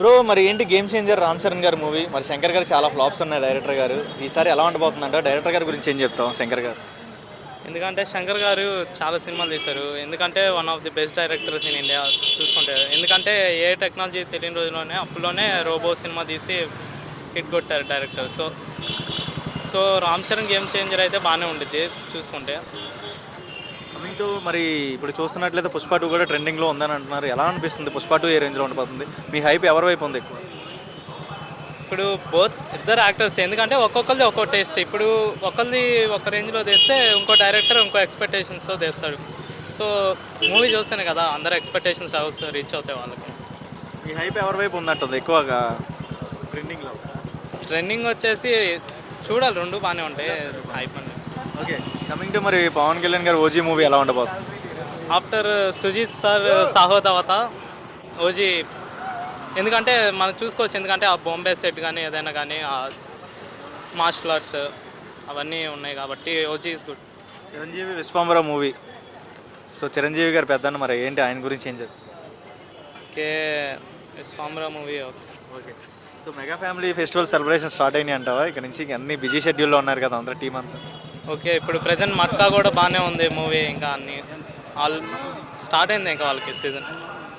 Bro మరి ఏంటి game changer Ram Charan గారి మూవీ మరి శంకర్ గారు చాలా ఫ్లాప్స్ ఉన్నాయి డైరెక్టర్ గారు ఈసారి ఎలా ఉండబోతుందంట డైరెక్టర్ గారి గురించి ఏం చెప్తాం శంకర్ గారు. ఎందుకంటే శంకర్ గారు చాలా సినిమాలు తీశారు. ఎందుకంటే one of the best directors in India చూసుకుంటే. ఎందుకంటే ఏ టెక్నాలజీ తెలియని రోజుల్లోనే అప్పుల్లోనే రోబో సినిమా తీసి హిట్ కొట్టారు director. So Ram Charan game changer అయితే బాగానే ఉండిద్ది చూసుకుంటే. కమింగ్ టు మరి ఇప్పుడు చూస్తున్నట్లయితే పుష్ప 2 కూడా ట్రెండింగ్లో ఉందని అంటున్నారు. ఎలా అనిపిస్తుంది పుష్ప 2 ఏ రేంజ్లో ఉండిపోతుంది? మీ హైప్ ఎవరి వైపు ఉంది ఎక్కువ? ఇప్పుడు బోత్ ఇద్దరు యాక్టర్స్, ఎందుకంటే ఒక్కొక్కరిది ఒక్కో టేస్ట్. ఇప్పుడు ఒకరిది ఒక రేంజ్లో తెస్తే ఇంకో డైరెక్టర్ ఇంకో ఎక్స్పెక్టేషన్స్తో తెస్తాడు. సో మూవీ చూస్తేనే కదా అందరు ఎక్స్పెక్టేషన్స్ లెవెల్స్ రీచ్ అవుతాయి వాళ్ళకి. మీ హైప్ ఎవరి వైపు ఉందంటుంది ఎక్కువగా ట్రెండింగ్లో? ట్రెండింగ్ వచ్చేసి చూడాలి, రెండు బాగానే ఉంటాయి. హైప్ అండి. ఓకే, కమింగ్ టు మరి పవన్ కళ్యాణ్ గారు ఓజీ మూవీ ఎలా ఉండబోతుంది? ఆఫ్టర్ సుజిత్ సార్ సాహో తర్వాత ఓజీ, ఎందుకంటే మనం చూసుకోవచ్చు. ఎందుకంటే ఆ బాంబే సెట్ కానీ ఏదైనా కానీ మార్షల్ ఆర్ట్స్ అవన్నీ ఉన్నాయి కాబట్టి OG is good. Chiranjeevi Vishwambhara movie, so Chiranjeevi గారు పెద్దన్న మరి ఏంటి ఆయన గురించి ఏం చెప్తారు? Okay, Vishwambhara movie. Okay, so mega family festival celebration start అయినాయి అంటావా? ఇక్కడ నుంచి అన్ని బిజీ షెడ్యూల్లో ఉన్నారు కదా అందరూ టీం అంతా. ఓకే, ఇప్పుడు ప్రజెంట్ మట్కా కూడా బాగానే ఉంది మూవీ. ఇంకా అన్ని ఆల్ స్టార్ట్ అయింది ఇంకా వాళ్ళకి సీజన్.